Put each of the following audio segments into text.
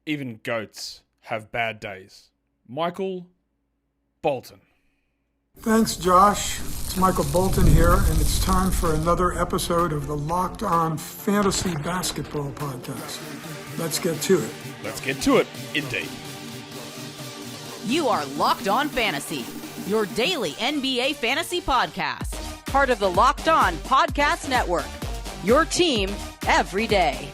Even goats have bad days. Michael Bolton. Thanks, Josh. It's Michael Bolton here, and it's time for another episode of the Locked On Fantasy Basketball Podcast. Let's get to it. Let's get to it, indeed. You are Locked On Fantasy, your daily NBA fantasy podcast. Part of the Locked On Podcast Network, your team every day.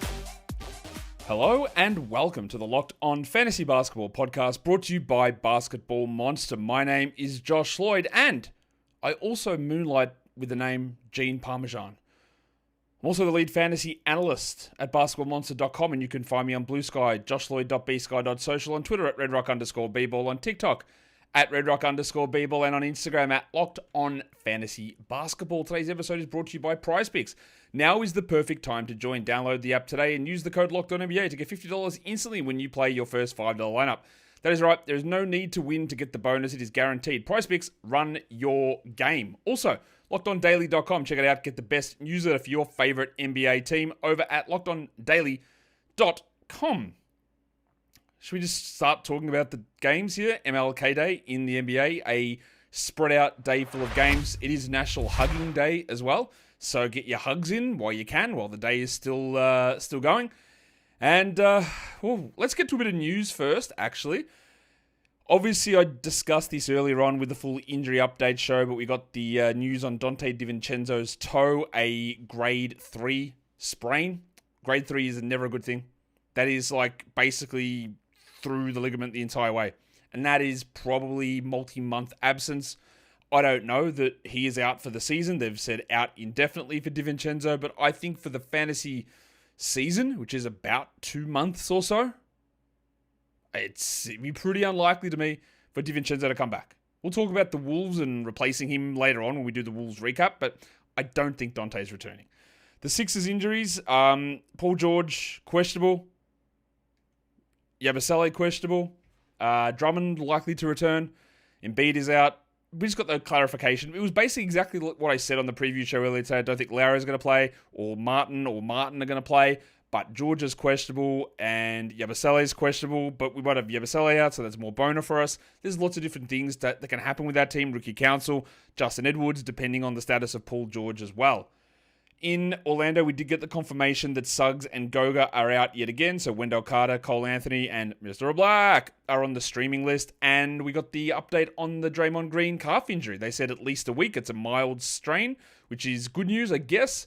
Hello and welcome to the Locked On Fantasy Basketball Podcast brought to you by Basketball Monster. My name is Josh Lloyd and I also moonlight with the name Gene Parmesan. I'm also the lead fantasy analyst at basketballmonster.com, and you can find me on Blue Sky, joshlloyd.bsky.social, on Twitter at redrock_bball, on TikTok at redrock_bball, and on Instagram at Locked On Fantasy Basketball. Today's episode is brought to you by PrizePicks. Now is the perfect time to join. Download the app today and use the code LOCKEDONNBA to get $50 instantly when you play your first $5 lineup. That is right, there is no need to win to get the bonus. It is guaranteed. PrizePicks, run your game. Also, LockedOnDaily.com. Check it out. Get the best newsletter for your favorite NBA team over at LockedOnDaily.com. Should we just start talking about the games here? MLK Day in the NBA, a spread out day full of games. It is National Hugging Day as well, so get your hugs in while you can, while the day is still going. And let's get to a bit of news first, actually. Obviously, I discussed this earlier on with the full injury update show, but we got the news on Dante DiVincenzo's toe, a grade 3 sprain. Grade 3 is never a good thing. That is like basically through the ligament the entire way. And that is probably multi-month absence. I don't know that he is out for the season. They've said out indefinitely for DiVincenzo, but I think for the fantasy season, which is about 2 months or so, it'd be pretty unlikely to me for DiVincenzo to come back. We'll talk about the Wolves and replacing him later on when we do the Wolves recap, but I don't think Dante's returning. The Sixers injuries, Paul George, questionable. Yabusele, questionable. Drummond, likely to return. Embiid is out. We just got the clarification. It was basically exactly what I said on the preview show earlier today. I don't think Lowry's going to play, or Martin are going to play, but George is questionable, and Yabusele is questionable, but we might have Yabusele out, so that's more boner for us. There's lots of different things that can happen with that team. Rookie council, Justin Edwards, depending on the status of Paul George as well. In Orlando, we did get the confirmation that Suggs and Goga are out yet again. So Wendell Carter, Cole Anthony, and Mr. Black are on the streaming list. And we got the update on the Draymond Green calf injury. They said at least a week. It's a mild strain, which is good news, I guess.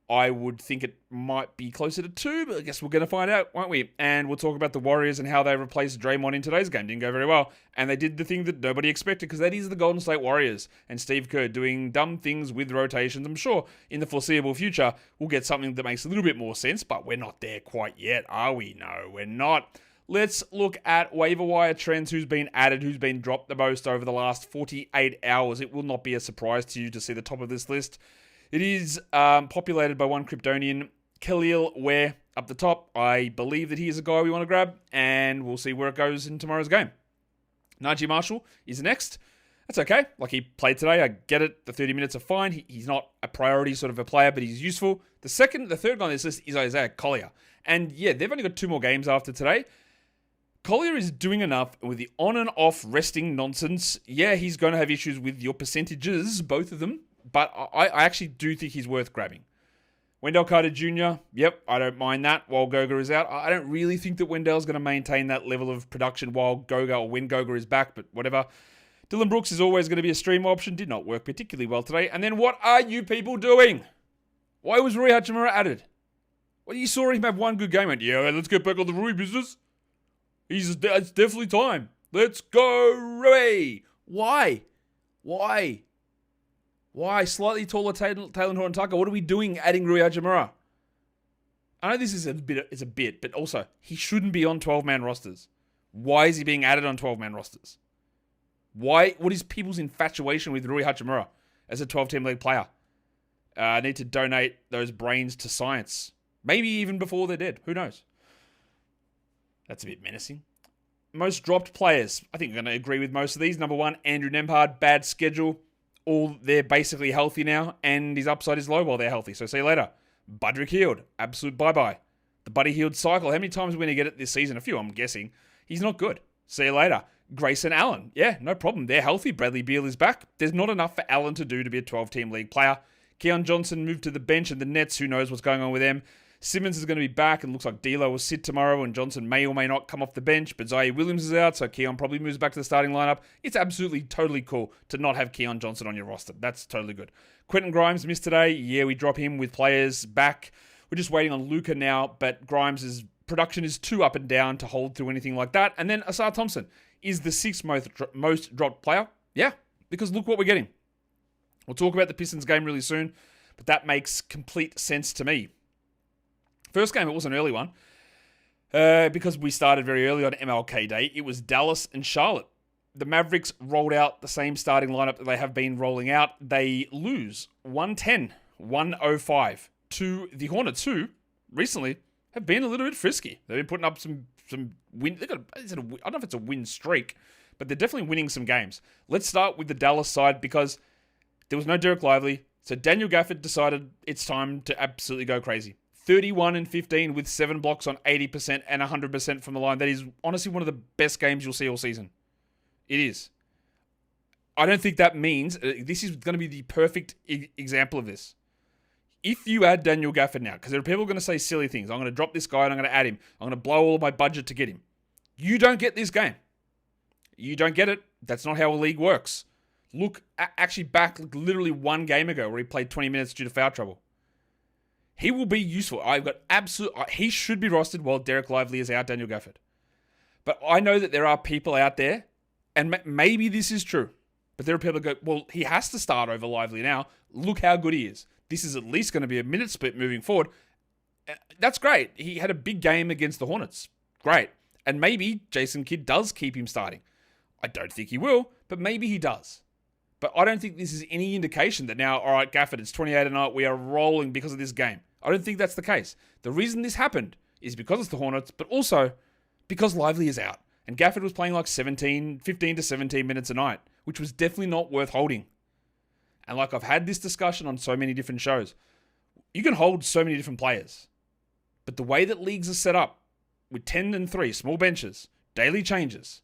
I would think it might be closer to 2, but I guess we're going to find out, won't we? And we'll talk about the Warriors and how they replaced Draymond in today's game. Didn't go very well. And they did the thing that nobody expected, because that is the Golden State Warriors and Steve Kerr doing dumb things with rotations. I'm sure in the foreseeable future, we'll get something that makes a little bit more sense, but we're not there quite yet, are we? No, we're not. Let's look at waiver wire trends, who's been added, who's been dropped the most over the last 48 hours. It will not be a surprise to you to see the top of this list. It is populated by one Kryptonian, Khalil Ware, up the top. I believe that he is a guy we want to grab, and we'll see where it goes in tomorrow's game. Najee Marshall is next. That's okay. Like, he played today. I get it. The 30 minutes are fine. He's not a priority sort of a player, but he's useful. The third guy on this list is Isaiah Collier. And yeah, they've only got 2 more games after today. Collier is doing enough with the on and off resting nonsense. Yeah, he's going to have issues with your percentages, both of them. But I actually do think he's worth grabbing. Wendell Carter Jr., yep, I don't mind that while Goga is out. I don't really think that Wendell's going to maintain that level of production while Goga or when Goga is back, but whatever. Dylan Brooks is always going to be a stream option. Did not work particularly well today. And then what are you people doing? Why was Rui Hachimura added? Well, you saw him have one good game and yeah, let's get back on the Rui business. It's definitely time. Let's go, Rui. Why? Slightly taller Taylor Horton Tucker? What are we doing adding Rui Hachimura? I know this is a bit, but also, he shouldn't be on 12-man rosters. Why is he being added on 12-man rosters? What is people's infatuation with Rui Hachimura as a 12-team league player? I need to donate those brains to science. Maybe even before they're dead. Who knows? That's a bit menacing. Most dropped players. I think I'm going to agree with most of these. Number 1, Andrew Nembhard. Bad schedule. They're basically healthy now, and his upside is low while they're healthy. So see you later. Budrick Hield. Absolute bye-bye. The Buddy Hield cycle. How many times are we going to get it this season? A few, I'm guessing. He's not good. See you later. Grayson Allen. Yeah, no problem. They're healthy. Bradley Beal is back. There's not enough for Allen to do to be a 12-team league player. Keon Johnson moved to the bench, and the Nets, who knows what's going on with them. Simmons is going to be back, and looks like D'Lo will sit tomorrow, and Johnson may or may not come off the bench, but Zaire Williams is out, so Keon probably moves back to the starting lineup. It's absolutely totally cool to not have Keon Johnson on your roster. That's totally good. Quentin Grimes missed today. Yeah, we drop him with players back. We're just waiting on Luka now, but Grimes' production is too up and down to hold through anything like that. And then Asar Thompson is the sixth most dropped player. Yeah, because look what we're getting. We'll talk about the Pistons game really soon, but that makes complete sense to me. First game, it was an early one. Because we started very early on MLK Day, it was Dallas and Charlotte. The Mavericks rolled out the same starting lineup that they have been rolling out. They lose 110-105 to the Hornets, who recently have been a little bit frisky. They've been putting up some win. I don't know if it's a win streak, but they're definitely winning some games. Let's start with the Dallas side because there was no Dereck Lively, so Daniel Gafford decided it's time to absolutely go crazy. 31-15 with 7 blocks on 80% and 100% from the line. That is honestly one of the best games you'll see all season. It is. I don't think that means this is going to be the perfect example of this. If you add Daniel Gafford now, because there are people going to say silly things. I'm going to drop this guy and I'm going to add him. I'm going to blow all of my budget to get him. You don't get this game. You don't get it. That's not how a league works. Look, actually back literally one game ago where he played 20 minutes due to foul trouble. He will be useful. He should be rostered while Dereck Lively is out, Daniel Gafford. But I know that there are people out there, and maybe this is true, but there are people that go, well, he has to start over Lively now. Look how good he is. This is at least going to be a minute split moving forward. That's great. He had a big game against the Hornets. Great. And maybe Jason Kidd does keep him starting. I don't think he will, but maybe he does. But I don't think this is any indication that now, all right, Gafford, it's 28 a night. We are rolling because of this game. I don't think that's the case. The reason this happened is because it's the Hornets, but also because Lively is out. And Gafford was playing like 15 to 17 minutes a night, which was definitely not worth holding. And like I've had this discussion on so many different shows, you can hold so many different players. But the way that leagues are set up, with 10 and 3, small benches, daily changes,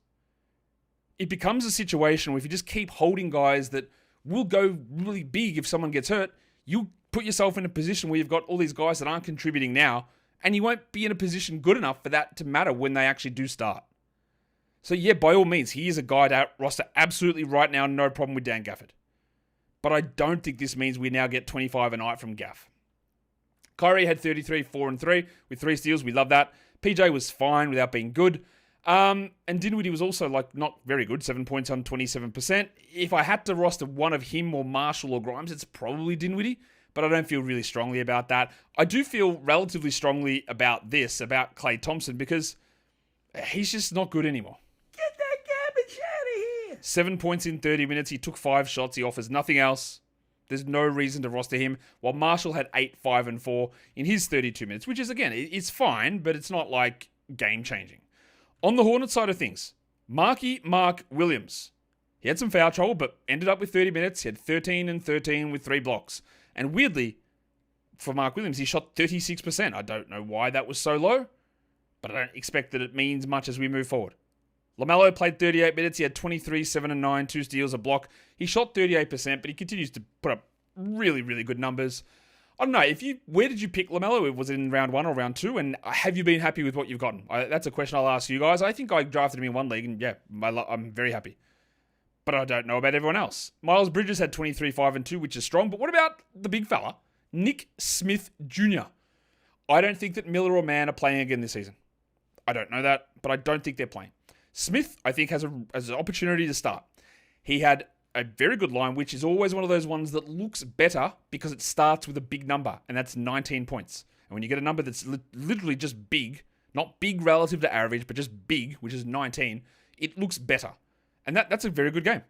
it becomes a situation where if you just keep holding guys that will go really big if someone gets hurt, you put yourself in a position where you've got all these guys that aren't contributing now, and you won't be in a position good enough for that to matter when they actually do start. So yeah, by all means, he is a guy to roster absolutely right now, no problem with Dan Gafford. But I don't think this means we now get 25 a night from Gaff. Kyrie had 33, 4 and 3 with 3 steals. We love that. PJ was fine without being good. And Dinwiddie was also not very good, 7 points on 27%. If I had to roster one of him or Marshall or Grimes, it's probably Dinwiddie, but I don't feel really strongly about that. I do feel relatively strongly about Klay Thompson, because he's just not good anymore. Get that garbage out of here! 7 points in 30 minutes. He took 5 shots. He offers nothing else. There's no reason to roster him. While Marshall had 8, 5, and 4 in his 32 minutes, which is, again, it's fine, but it's not game-changing. On the Hornets side of things, Mark Williams. He had some foul trouble, but ended up with 30 minutes. He had 13 and 13 with 3 blocks. And weirdly, for Mark Williams, he shot 36%. I don't know why that was so low, but I don't expect that it means much as we move forward. LaMelo played 38 minutes. He had 23, 7 and 9, 2 steals, a block. He shot 38%, but he continues to put up really, really good numbers. I don't know, where did you pick LaMelo? Was it in round 1 or round 2? And have you been happy with what you've gotten? That's a question I'll ask you guys. I think I drafted him in one league, and yeah, I'm very happy. But I don't know about everyone else. Miles Bridges had 23, 5 and 2, which is strong. But what about the big fella, Nick Smith Jr.? I don't think that Miller or Mann are playing again this season. I don't know that, but I don't think they're playing. Smith, I think, has an opportunity to start. He had a very good line, which is always one of those ones that looks better because it starts with a big number, and that's 19 points. And when you get a number that's literally just big, not big relative to average, but just big, which is 19, it looks better. And that's a very good game,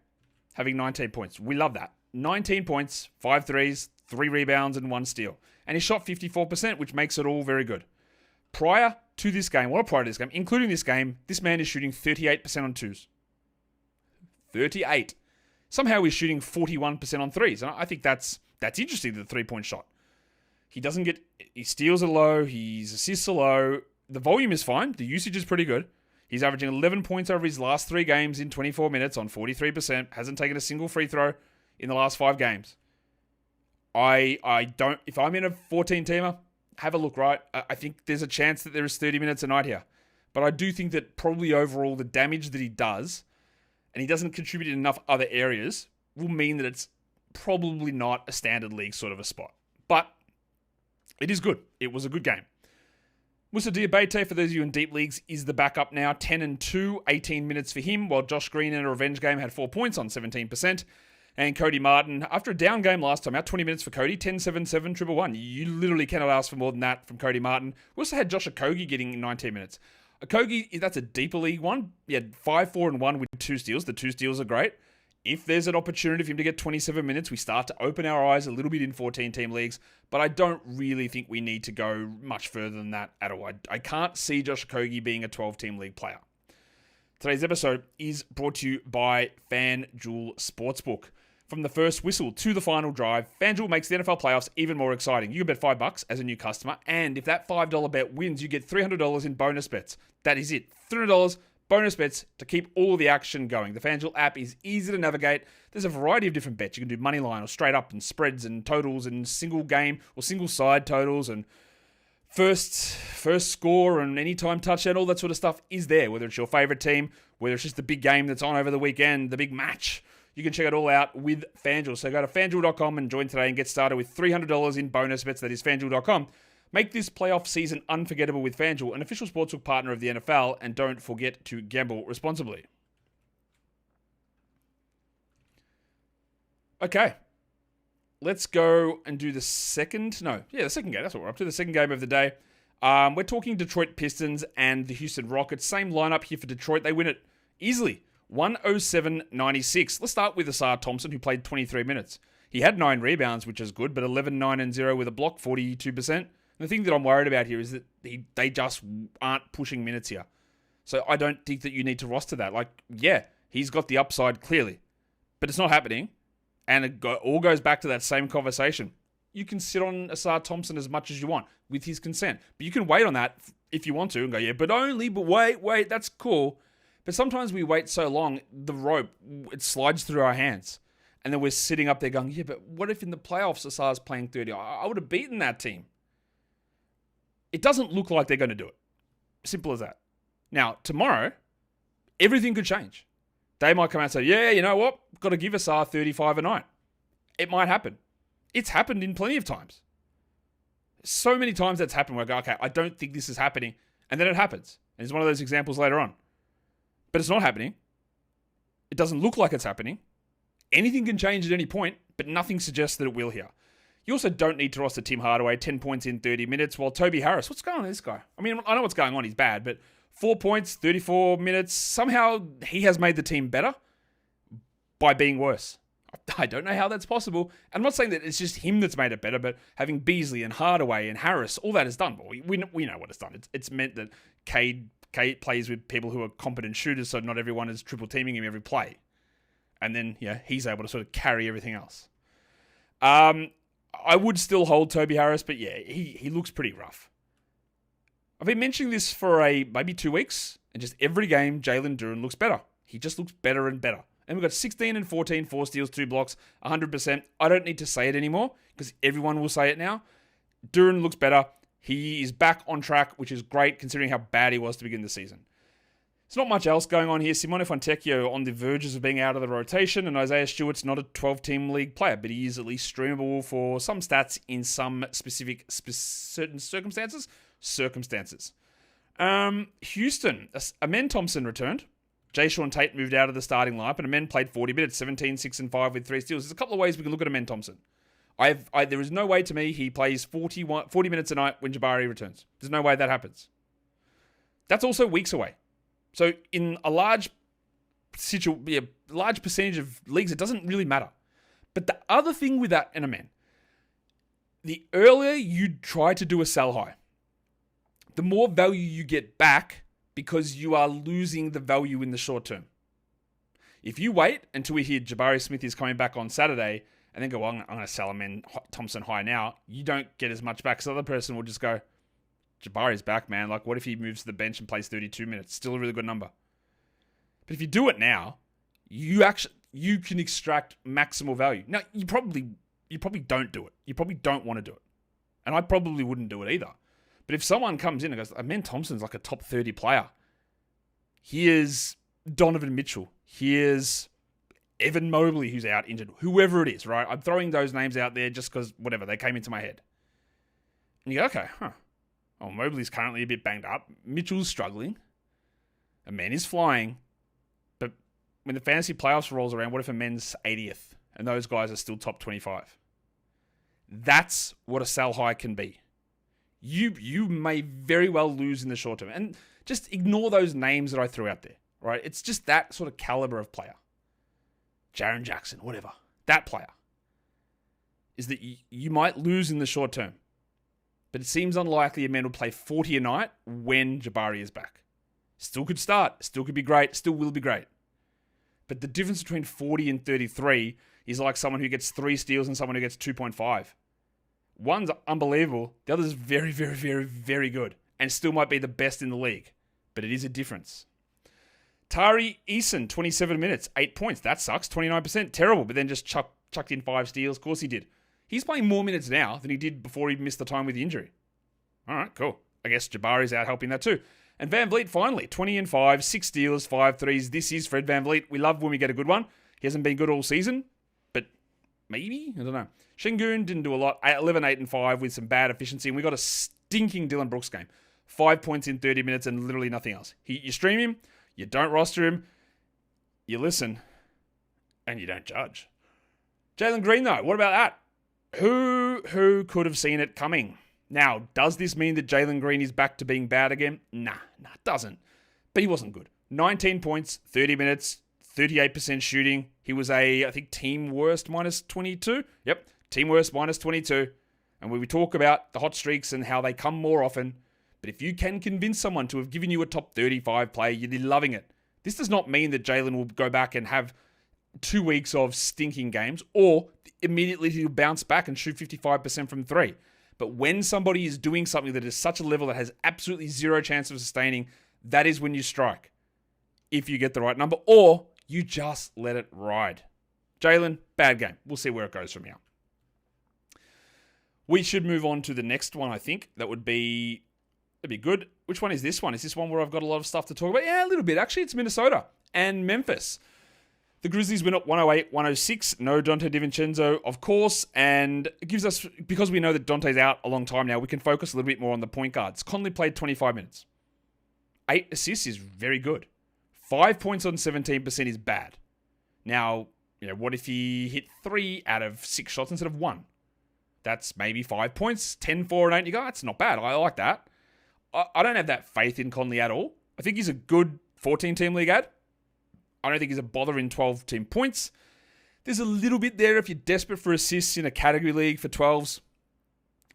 having 19 points. We love that. 19 points, 5 threes, 3 rebounds, and 1 steal. And he shot 54%, which makes it all very good. Prior to this game, including this game, this man is shooting 38% on 2s. 38. Somehow he's shooting 41% on 3s. And I think that's interesting, the 3-point shot. His steals are low, his assists are low, the volume is fine, the usage is pretty good. He's averaging 11 points over his last 3 games in 24 minutes on 43%, hasn't taken a single free throw in the last 5 games. If I'm in a 14-teamer, have a look, right? I think there's a chance that there is 30 minutes a night here. But I do think that probably overall the damage that he does, and he doesn't contribute in enough other areas, will mean that it's probably not a standard league sort of a spot. But it is good. It was a good game. Moussa Diabate, for those of you in deep leagues, is the backup now. 10-2, 18 minutes for him, while Josh Green in a revenge game had 4 points on 17%. And Cody Martin, after a down game last time, out 20 minutes for Cody, 10-7-7, triple one. You literally cannot ask for more than that from Cody Martin. We also had Josh Okongwu getting 19 minutes. Okongwu, that's a deeper league one. He had 5-4-1 with 2 steals. The 2 steals are great. If there's an opportunity for him to get 27 minutes, we start to open our eyes a little bit in 14-team leagues, but I don't really think we need to go much further than that at all. I can't see Josh Okongwu being a 12-team league player. Today's episode is brought to you by FanDuel Sportsbook. From the first whistle to the final drive, FanDuel makes the NFL playoffs even more exciting. You can bet $5 as a new customer, and if that $5 bet wins, you get $300 in bonus bets. That is it. $300 bonus bets to keep all the action going. The FanDuel app is easy to navigate. There's a variety of different bets. You can do money line or straight up and spreads and totals and single game or single side totals and first score and anytime touchdown. All that sort of stuff is there, whether it's your favorite team, whether it's just the big game that's on over the weekend, the big match. You can check it all out with FanDuel. So go to FanDuel.com and join today and get started with $300 in bonus bets. That is FanDuel.com. Make this playoff season unforgettable with FanDuel, an official sportsbook partner of the NFL, and don't forget to gamble responsibly. Okay. Let's go and do the second game. That's what we're up to. The second game of the day. We're talking Detroit Pistons and the Houston Rockets. Same lineup here for Detroit. They win it easily. 107-96. Let's start with Asar Thompson, who played 23 minutes. He had 9 rebounds, which is good, but 11-9-0 with a block, 42%. The thing that I'm worried about here is that they just aren't pushing minutes here. So I don't think that you need to roster that. He's got the upside clearly, but it's not happening. And it all goes back to that same conversation. You can sit on Asar Thompson as much as you want with his consent, but you can wait on that if you want to and go, but wait, that's cool. But sometimes we wait so long, the rope, it slides through our hands. And then we're sitting up there going, but what if in the playoffs Asar's playing 30? I would have beaten that team. It doesn't look like they're going to do it. Simple as that. Now, tomorrow, everything could change. They might come out and say, you know what? Got to give Asar 35 a night. It might happen. It's happened in plenty of times. So many times that's happened where I go, okay, I don't think this is happening. And then it happens. And it's one of those examples later on. But it's not happening. It doesn't look like it's happening. Anything can change at any point, but nothing suggests that it will here. You also don't need to roster Tim Hardaway, 10 points in 30 minutes, while Toby Harris, what's going on with this guy? I mean, I know what's going on, he's bad, but 4 points, 34 minutes, somehow he has made the team better by being worse. I don't know how that's possible. I'm not saying that it's just him that's made it better, but having Beasley and Hardaway and Harris, all that is done. We know what it's done. It's meant that Cade plays with people who are competent shooters, so not everyone is triple teaming him every play. And then, he's able to sort of carry everything else. I would still hold Toby Harris, but he looks pretty rough. I've been mentioning this for maybe 2 weeks, and just every game, Jalen Duren looks better. He just looks better and better. And we've got 16 and 14, 4 steals, 2 blocks, 100%. I don't need to say it anymore, because everyone will say it now. Duren looks better. He is back on track, which is great, considering how bad he was to begin the season. There's not much else going on here. Simone Fontecchio on the verges of being out of the rotation, and Isaiah Stewart's not a 12-team league player, but he is at least streamable for some stats in some specific certain circumstances. Houston, Amen Thompson returned. Jayshawn Tate moved out of the starting lineup, and Amen played 40 minutes, 17, 6, and 5 with 3 steals. There's a couple of ways we can look at Amen Thompson. There is no way to me he plays 40 minutes a night when Jabari returns. There's no way that happens. That's also weeks away. So in a large percentage of leagues, it doesn't really matter. But the other thing with that, and Amen, the earlier you try to do a sell high, the more value you get back because you are losing the value in the short term. If you wait until we hear Jabari Smith is coming back on Saturday and then go, well, I'm going to sell him in Thompson high now, you don't get as much back. So the other person will just go, Jabari's back, man. Like, what if he moves to the bench and plays 32 minutes? Still a really good number. But if you do it now, you can extract maximal value. Now, you probably don't do it. You probably don't want to do it. And I probably wouldn't do it either. But if someone comes in and goes, man, Thompson's like a top 30 player. Here's Donovan Mitchell. Here's Evan Mobley, who's out injured. Whoever it is, right? I'm throwing those names out there just because, whatever, they came into my head. And you go, okay, Oh, Mobley's currently a bit banged up. Mitchell's struggling. A man is flying. But when the fantasy playoffs rolls around, what if a men's 80th and those guys are still top 25? That's what a sell high can be. You may very well lose in the short term. And just ignore those names that I threw out there, right? It's just that sort of caliber of player. Jaren Jackson, whatever. That player. Is that you might lose in the short term. But it seems unlikely a man will play 40 a night when Jabari is back. Still could start. Still could be great. Still will be great. But the difference between 40 and 33 is like someone who gets 3 steals and someone who gets 2.5. One's unbelievable. The other's very, very, very, very good. And still might be the best in the league. But it is a difference. Tari Eason, 27 minutes, 8 points. That sucks. 29%. Terrible. But then just chucked in 5 steals. Of course he did. He's playing more minutes now than he did before he missed the time with the injury. All right, cool. I guess Jabari's out helping that too. And Van Vliet finally, 20 and 5, 6 steals, 5 threes. This is Fred Van Vliet. We love when we get a good one. He hasn't been good all season, but maybe? I don't know. Şengün didn't do a lot. 11, 8 and 5 with some bad efficiency. And we got a stinking Dylan Brooks game. 5 points in 30 minutes and literally nothing else. You stream him, you don't roster him, you listen, and you don't judge. Jalen Green though, what about that? Who could have seen it coming? Now, does this mean that Jalen Green is back to being bad again? Nah, it doesn't. But he wasn't good. 19 points, 30 minutes, 38% shooting. He was I think, team worst minus 22. Yep, team worst minus 22. And when we talk about the hot streaks and how they come more often, but if you can convince someone to have given you a top 35 play, you'd be loving it. This does not mean that Jalen will go back and have 2 weeks of stinking games, or immediately he'll bounce back and shoot 55% from 3. But when somebody is doing something that is such a level that has absolutely zero chance of sustaining, that is when you strike. If you get the right number, or you just let it ride. Jalen, bad game. We'll see where it goes from here. We should move on to the next one, I think. That'd be good. Which one is this one? Is this one where I've got a lot of stuff to talk about? Yeah, a little bit. Actually, it's Minnesota and Memphis. The Grizzlies win at 108-106. No Dante DiVincenzo, of course. And it gives us, because we know that Dante's out a long time now, we can focus a little bit more on the point guards. Conley played 25 minutes. 8 assists is very good. 5 points on 17% is bad. Now, what if he hit 3 out of 6 shots instead of 1? That's maybe 5 points. 10, 4, and 8. You go, that's not bad. I like that. I don't have that faith in Conley at all. I think he's a good 14-team league ad. I don't think he's a bother in 12-team points. There's a little bit there if you're desperate for assists in a category league for 12s.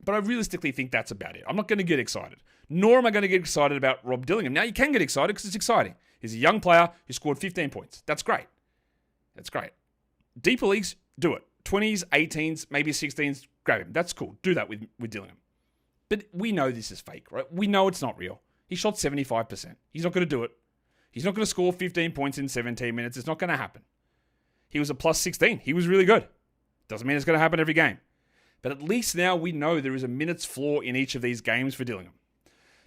But I realistically think that's about it. I'm not going to get excited. Nor am I going to get excited about Rob Dillingham. Now, you can get excited because it's exciting. He's a young player who scored 15 points. That's great. That's great. Deeper leagues, do it. 20s, 18s, maybe 16s, grab him. That's cool. Do that with Dillingham. But we know this is fake, right? We know it's not real. He shot 75%. He's not going to do it. He's not going to score 15 points in 17 minutes. It's not going to happen. He was a plus 16. He was really good. Doesn't mean it's going to happen every game. But at least now we know there is a minutes floor in each of these games for Dillingham.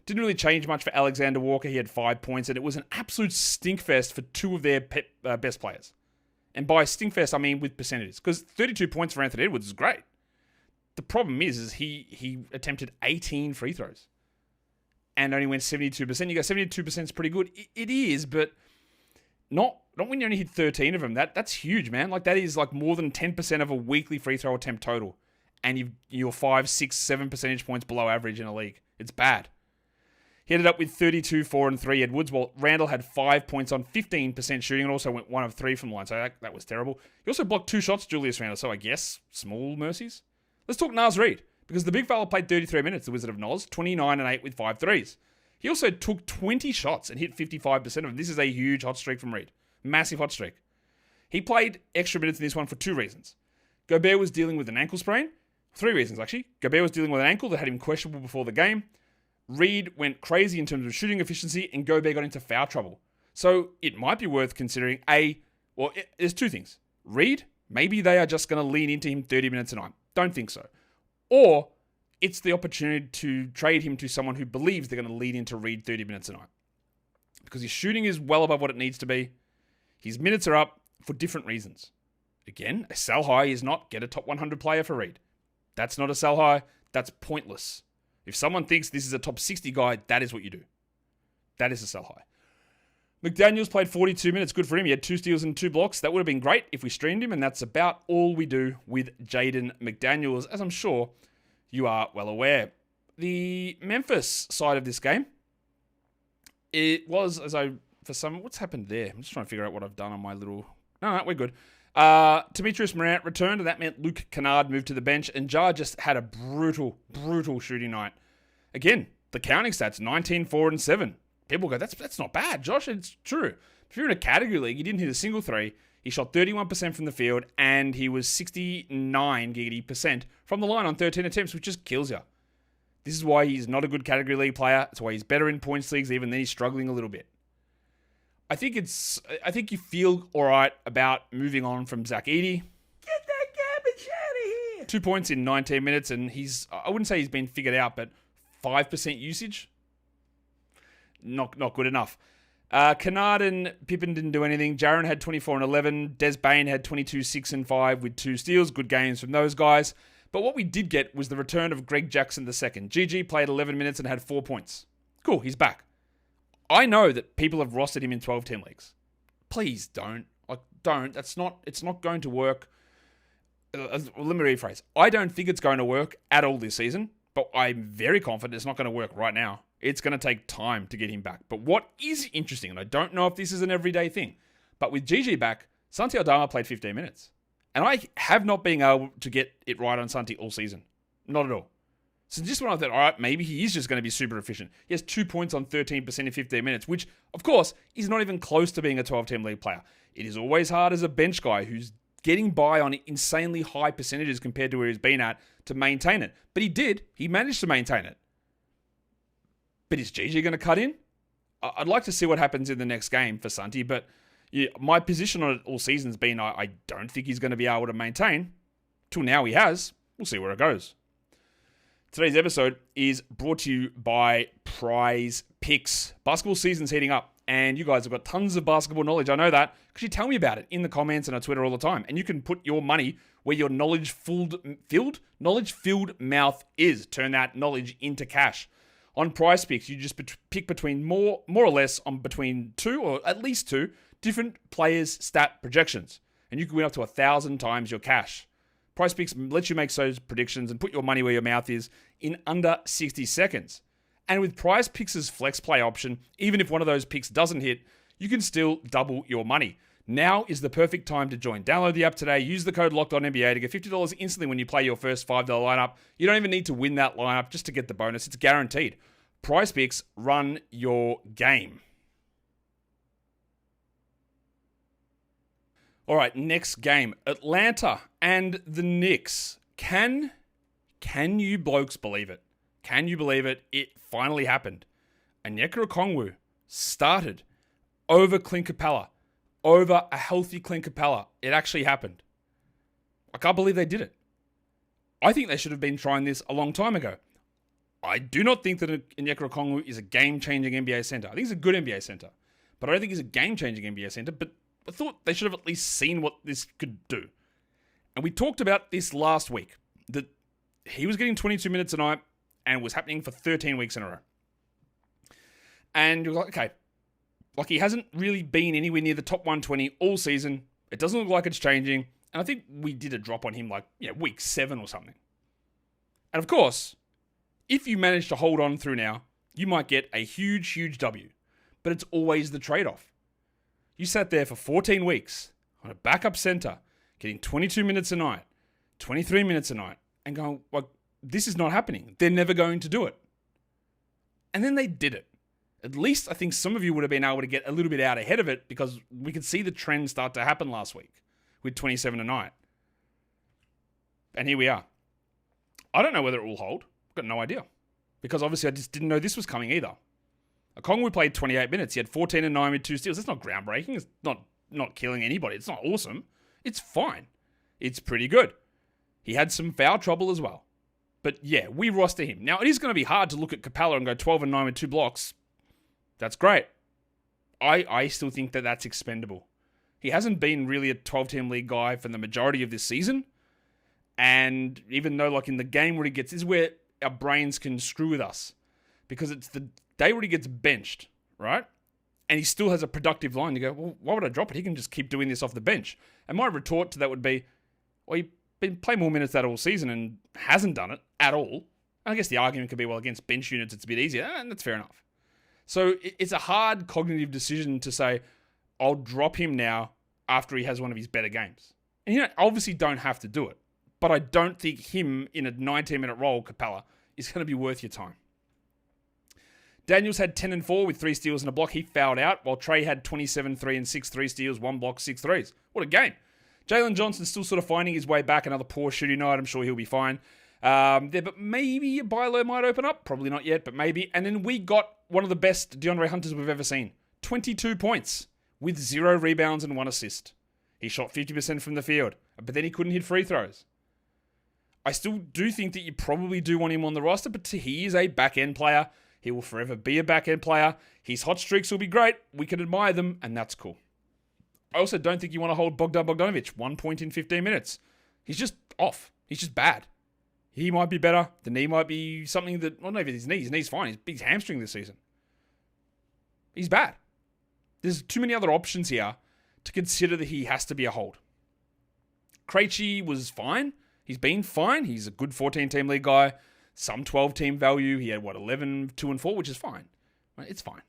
Didn't really change much for Alexander Walker. He had 5 points, and it was an absolute stinkfest for 2 of their best players. And by stinkfest, I mean with percentages. Because 32 points for Anthony Edwards is great. The problem is he attempted 18 free throws. And only went 72%. You go, 72% is pretty good. It is, but not when you only hit 13 of them. That's huge, man. Like, that is like more than 10% of a weekly free throw attempt total. And you're 5, 6, 7 percentage points below average in a league. It's bad. He ended up with 32, 4, and 3 Edwards, while Randall had 5 points on 15% shooting and also went 1 of 3 from the line. So that was terrible. He also blocked 2 shots, Julius Randle. So I guess small mercies. Let's talk Naz Reid, because the big fella played 33 minutes, the Wizard of Noz, 29 and 8 with 5 threes. He also took 20 shots and hit 55% of them. This is a huge hot streak from Reid. Massive hot streak. He played extra minutes in this one for 2 reasons. Gobert was dealing with an ankle sprain. 3 reasons, actually. Gobert was dealing with an ankle that had him questionable before the game. Reed went crazy in terms of shooting efficiency, and Gobert got into foul trouble. So it might be worth considering there's 2 things. Reed, maybe they are just going to lean into him 30 minutes a night. Don't think so. Or it's the opportunity to trade him to someone who believes they're going to lean into Reed 30 minutes a night. Because his shooting is well above what it needs to be. His minutes are up for different reasons. Again, a sell high is not get a top 100 player for Reed. That's not a sell high. That's pointless. If someone thinks this is a top 60 guy, that is what you do. That is a sell high. McDaniels played 42 minutes. Good for him. He had 2 steals and 2 blocks. That would have been great if we streamed him, and that's about all we do with Jaden McDaniels, as I'm sure you are well aware. The Memphis side of this game, what's happened there? I'm just trying to figure out what I've done on my little... No, we're good. Demetrius Morant returned, and that meant Luke Kennard moved to the bench, and Jar just had a brutal shooting night. Again, the counting stats, 19, 4, and 7. People go, that's not bad, Josh. It's true. If you're in a category league, he didn't hit a single 3. He shot 31% from the field, and he was 69% from the line on 13 attempts, which just kills you. This is why he's not a good category league player. It's why he's better in points leagues, even then he's struggling a little bit. I think you feel all right about moving on from Zach Edey. Get that garbage out of here. 2 points in 19 minutes, and I wouldn't say he's been figured out, but 5% usage? Not good enough. Kennard and Pippen didn't do anything. Jaren had 24 and 11. Des Bane had 22, 6 and 5 with 2 steals. Good games from those guys. But what we did get was the return of Greg Jackson II. GG played 11 minutes and had 4 points. Cool, he's back. I know that people have rostered him in 12-team leagues. Please don't. Don't. It's not going to work. Let me rephrase. I don't think it's going to work at all this season, but I'm very confident it's not going to work right now. It's going to take time to get him back. But what is interesting, and I don't know if this is an everyday thing, but with GG back, Santi Aldama played 15 minutes. And I have not been able to get it right on Santi all season. Not at all. So just when I thought, all right, maybe he is just going to be super efficient. He has 2 points on 13% in 15 minutes, which, of course, is not even close to being a 12-team league player. It is always hard as a bench guy who's getting by on insanely high percentages compared to where he's been at to maintain it. But he did. He managed to maintain it. But is GG going to cut in? I'd like to see what happens in the next game for Santi, but my position on it all season's been I don't think he's going to be able to maintain. Till now he has. We'll see where it goes. Today's episode is brought to you by Prize Picks. Basketball season's heating up, and you guys have got tons of basketball knowledge. I know that because you tell me about it in the comments and on Twitter all the time. And you can put your money where your knowledge-filled mouth is. Turn that knowledge into cash. On Prize Picks, you just pick between more or less on between 2 or at least 2 different players' stat projections, and you can win up to 1,000 times your cash. Prize Picks lets you make those predictions and put your money where your mouth is in under 60 seconds. And with Prize Picks' flex play option, even if one of those picks doesn't hit, you can still double your money. Now is the perfect time to join. Download the app today. Use the code LOCKEDONNBA to get $50 instantly when you play your first $5 lineup. You don't even need to win that lineup just to get the bonus. It's guaranteed. Prize Picks, run your game. All right, next game. Atlanta and the Knicks. Can you blokes believe it? Can you believe it? It finally happened. Onyeka Okongwu started over Clint Capella. Over a healthy Clint Capella. It actually happened. I can't believe they did it. I think they should have been trying this a long time ago. I do not think that Onyeka Okongwu is a game-changing NBA center. I think he's a good NBA center. But I don't think he's a game-changing NBA center. But I thought they should have at least seen what this could do. And we talked about this last week. That he was getting 22 minutes a night and was happening for 13 weeks in a row. And you're like, okay. Like, he hasn't really been anywhere near the top 120 all season. It doesn't look like it's changing. And I think we did a drop on him week 7 or something. And of course, if you manage to hold on through now, you might get a huge W. But it's always the trade-off. You sat there for 14 weeks on a backup center, getting 22 minutes a night, 23 minutes a night, and going, this is not happening. They're never going to do it. And then they did it. At least I think some of you would have been able to get a little bit out ahead of it because we could see the trend start to happen last week with 27 a night. And here we are. I don't know whether it will hold. I've got no idea. Because obviously I just didn't know this was coming either. Okongwu played 28 minutes. He had 14 and 9 with 2 steals. That's not groundbreaking. It's not killing anybody. It's not awesome. It's fine. It's pretty good. He had some foul trouble as well. But yeah, we roster him. Now, it is going to be hard to look at Capella and go 12 and 9 with 2 blocks. That's great. I still think that that's expendable. He hasn't been really a 12-team league guy for the majority of this season. And even though, like, in the game where he gets, this is where our brains can screw with us. Because it's the day where he gets benched, right? And he still has a productive line. You go, well, why would I drop it? He can just keep doing this off the bench. And my retort to that would be, well, he's been playing more minutes that all season and hasn't done it at all. I guess the argument could be, well, against bench units, it's a bit easier. And that's fair enough. So it's a hard cognitive decision to say, I'll drop him now after he has one of his better games. And you obviously don't have to do it. But I don't think him in a 19-minute role, Capella, is going to be worth your time. Daniels had 10 and 4 with 3 steals and a block. He fouled out, while Trey had 27, 3 and 6, 3 steals, 1 block, 6 threes. What a game. Jalen Johnson's still sort of finding his way back. Another poor shooting night. I'm sure he'll be fine. But maybe a buy low might open up. Probably not yet, but maybe. And then we got one of the best DeAndre Hunters we've ever seen. 22 points with 0 rebounds and 1 assist. He shot 50% from the field, but then he couldn't hit free throws. I still do think that you probably do want him on the roster, but he is a back-end player. He will forever be a back-end player. His hot streaks will be great. We can admire them, and that's cool. I also don't think you want to hold Bogdan Bogdanovic 1 point in 15 minutes. He's just off. He's just bad. He might be better. The knee might be something that... Well, not even his knee. His knee's fine. He's hamstring this season. He's bad. There's too many other options here to consider that he has to be a hold. Krejci was fine. He's been fine. He's a good 14-team league guy. Some 12-team value. He had, 11, 2, and 4, which is fine. It's fine.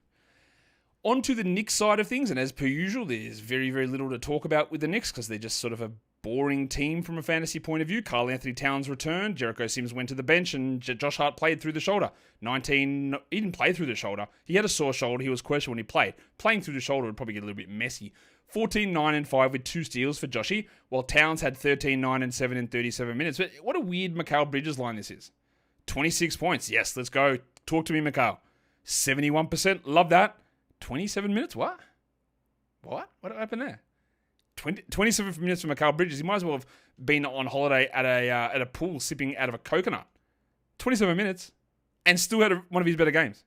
On to the Knicks side of things, and as per usual, there's very, very little to talk about with the Knicks because they're just sort of a boring team from a fantasy point of view. Karl Anthony Towns returned. Jericho Sims went to the bench, and Josh Hart played through the shoulder. He didn't play through the shoulder. He had a sore shoulder. He was questioned when he played. Playing through the shoulder would probably get a little bit messy. 14, 9, and 5 with 2 steals for Joshy, while Towns had 13, 9, and 7 in 37 minutes. But what a weird Mikal Bridges line this is. 26 points. Yes, let's go. Talk to me, Mikal. 71%. Love that. 27 minutes? What? What happened there? 27 minutes for Mikal Bridges. He might as well have been on holiday at a pool sipping out of a coconut. 27 minutes. And still had one of his better games.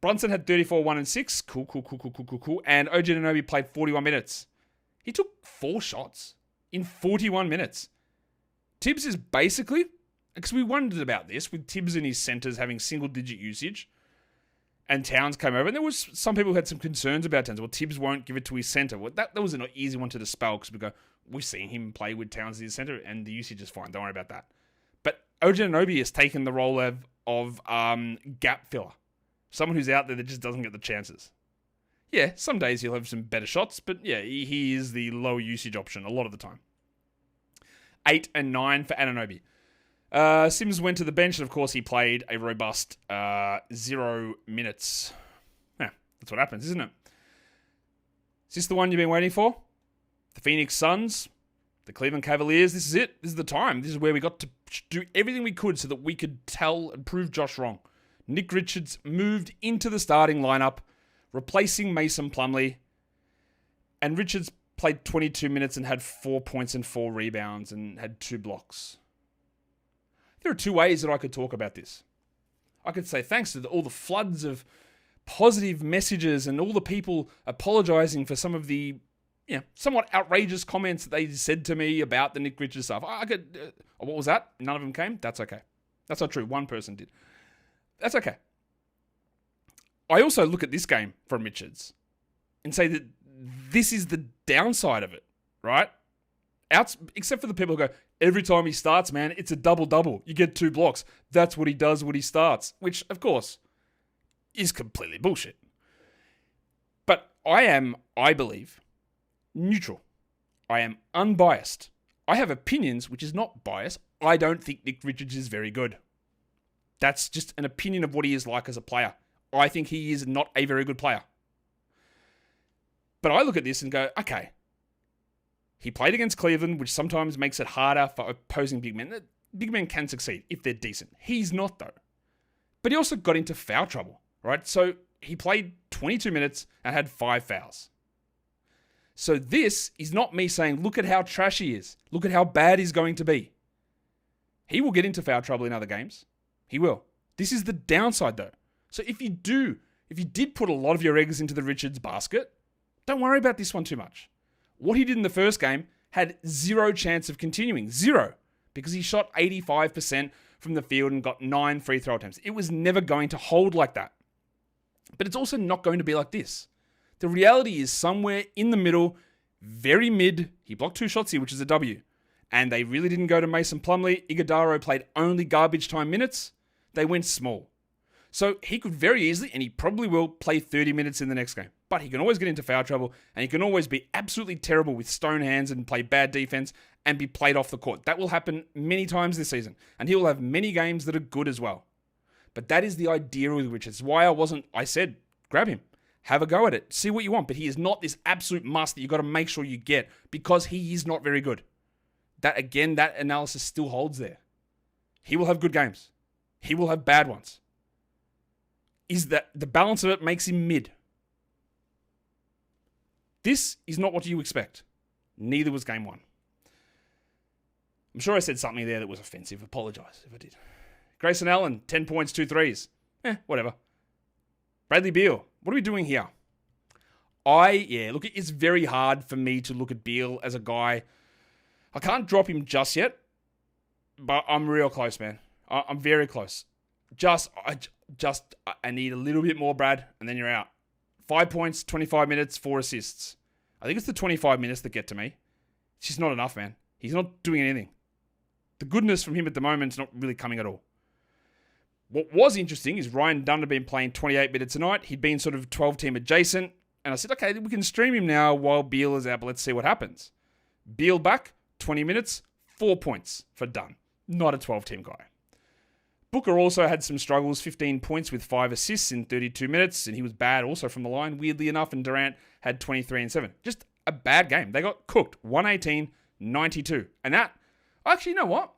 Brunson had 34, 1, and 6. Cool. And OG Anunoby played 41 minutes. He took 4 shots in 41 minutes. Tibbs is basically... Because we wondered about this, with Tibbs and his centers having single-digit usage. And Towns came over. And there was some people who had some concerns about Towns. Well, Tibbs won't give it to his center. Well, that was an easy one to dispel because we've seen him play with Towns as his center, and the usage is fine. Don't worry about that. But OG Anunoby has taken the role of gap filler. Someone who's out there that just doesn't get the chances. Yeah, some days he'll have some better shots, but yeah, he is the low usage option a lot of the time. 8 and 9 for Anunoby. Sims went to the bench, and of course he played a robust 0 minutes. Yeah, that's what happens, isn't it? Is this the one you've been waiting for? The Phoenix Suns, the Cleveland Cavaliers, this is it. This is the time. This is where we got to do everything we could so that we could tell and prove Josh wrong. Nick Richards moved into the starting lineup, replacing Mason Plumlee. And Richards played 22 minutes and had 4 points and 4 rebounds and had 2 blocks. There are 2 ways that I could talk about this. I could say thanks to all the floods of positive messages and all the people apologizing for some of the somewhat outrageous comments that they said to me about the Nick Richards stuff. I could... what was that? None of them came? That's okay. That's not true. One person did. That's okay. I also look at this game from Richards and say that this is the downside of it, right? Except for the people who go, every time he starts, man, it's a double-double. You get 2 blocks. That's what he does when he starts, which, of course, is completely bullshit. But I believe, neutral. I am unbiased. I have opinions, which is not bias. I don't think Nick Richards is very good. That's just an opinion of what he is like as a player. I think he is not a very good player. But I look at this and go, okay, He played against Cleveland, which sometimes makes it harder for opposing big men. Big men can succeed if they're decent. He's not, though. But he also got into foul trouble, right? So he played 22 minutes and had 5 fouls. So this is not me saying, look at how trash he is. Look at how bad he's going to be. He will get into foul trouble in other games. He will. This is the downside, though. So if you did put a lot of your eggs into the Richards basket, don't worry about this one too much. What he did in the first game had zero chance of continuing. Zero. Because he shot 85% from the field and got 9 free throw attempts. It was never going to hold like that. But it's also not going to be like this. The reality is somewhere in the middle, very mid. He blocked 2 shots here, which is a W. And they really didn't go to Mason Plumlee. Iguodala played only garbage time minutes. They went small. So he could very easily, and he probably will, play 30 minutes in the next game. But he can always get into foul trouble, and he can always be absolutely terrible with stone hands and play bad defense and be played off the court. That will happen many times this season. And he will have many games that are good as well. But that is the idea with Richards. It's why I said, grab him. Have a go at it. See what you want. But he is not this absolute must that you've got to make sure you get because he is not very good. That analysis still holds there. He will have good games. He will have bad ones. Is that the balance of it makes him mid. This is not what you expect. Neither was game 1. I'm sure I said something there that was offensive. Apologize if I did. Grayson Allen, 10 points, 2 threes. Whatever. Bradley Beal, what are we doing here? Look, it's very hard for me to look at Beal as a guy. I can't drop him just yet, but I'm real close, man. I'm very close. I need a little bit more, Brad, and then you're out. 5 points, 25 minutes, 4 assists. I think it's the 25 minutes that get to me. It's just not enough, man. He's not doing anything. The goodness from him at the moment is not really coming at all. What was interesting is Ryan Dunn had been playing 28 minutes a night. He'd been sort of 12-team adjacent. And I said, okay, we can stream him now while Beal is out, but let's see what happens. Beal back, 20 minutes, 4 points for Dunn. Not a 12-team guy. Booker also had some struggles, 15 points with 5 assists in 32 minutes, and he was bad also from the line, weirdly enough, and Durant had 23 and 7. Just a bad game. They got cooked, 118-92. And that, actually, you know what?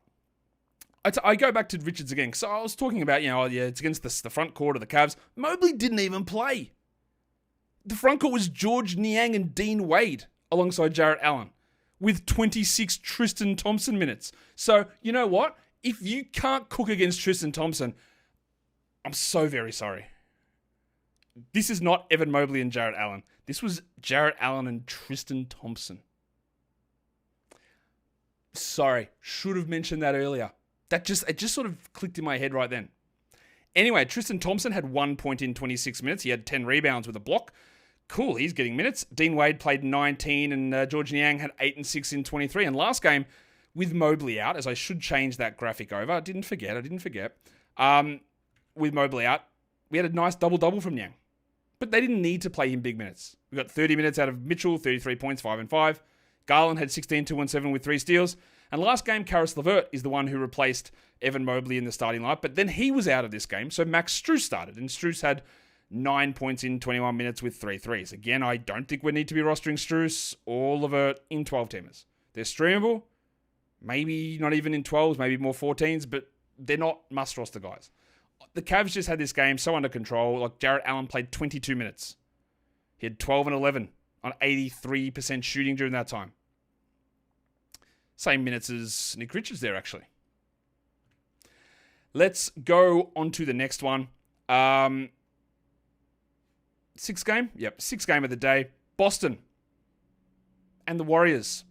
I go back to Richards again, because I was talking about, it's against the front court of the Cavs. Mobley didn't even play. The front court was George Niang and Dean Wade alongside Jarrett Allen with 26 Tristan Thompson minutes. So, you know what? If you can't cook against Tristan Thompson, I'm so very sorry. This is not Evan Mobley and Jarrett Allen. This was Jarrett Allen and Tristan Thompson. Sorry, should have mentioned that earlier. It just sort of clicked in my head right then. Anyway, Tristan Thompson had 1 point in 26 minutes. He had 10 rebounds with a block. Cool, he's getting minutes. Dean Wade played 19 and George Niang had 8 and 6 in 23. And last game, with Mobley out, as I should change that graphic over. I didn't forget. With Mobley out, we had a nice double-double from Niang. But they didn't need to play him big minutes. We got 30 minutes out of Mitchell, 33 points, 5 and 5. Garland had 16, 2 and 7 with 3 steals. And last game, Karis LeVert is the one who replaced Evan Mobley in the starting lineup. But then he was out of this game, so Max Strus started. And Strus had 9 points in 21 minutes with 3 threes. Again, I don't think we need to be rostering Strus or LeVert in 12-teamers. They're streamable. Maybe not even in 12s, maybe more 14s, but they're not must-roster guys. The Cavs just had this game so under control. Like, Jarrett Allen played 22 minutes. He had 12 and 11 on 83% shooting during that time. Same minutes as Nick Richards there, actually. Let's go on to the next one. 6th game? Yep, 6th game of the day. Boston and the Warriors.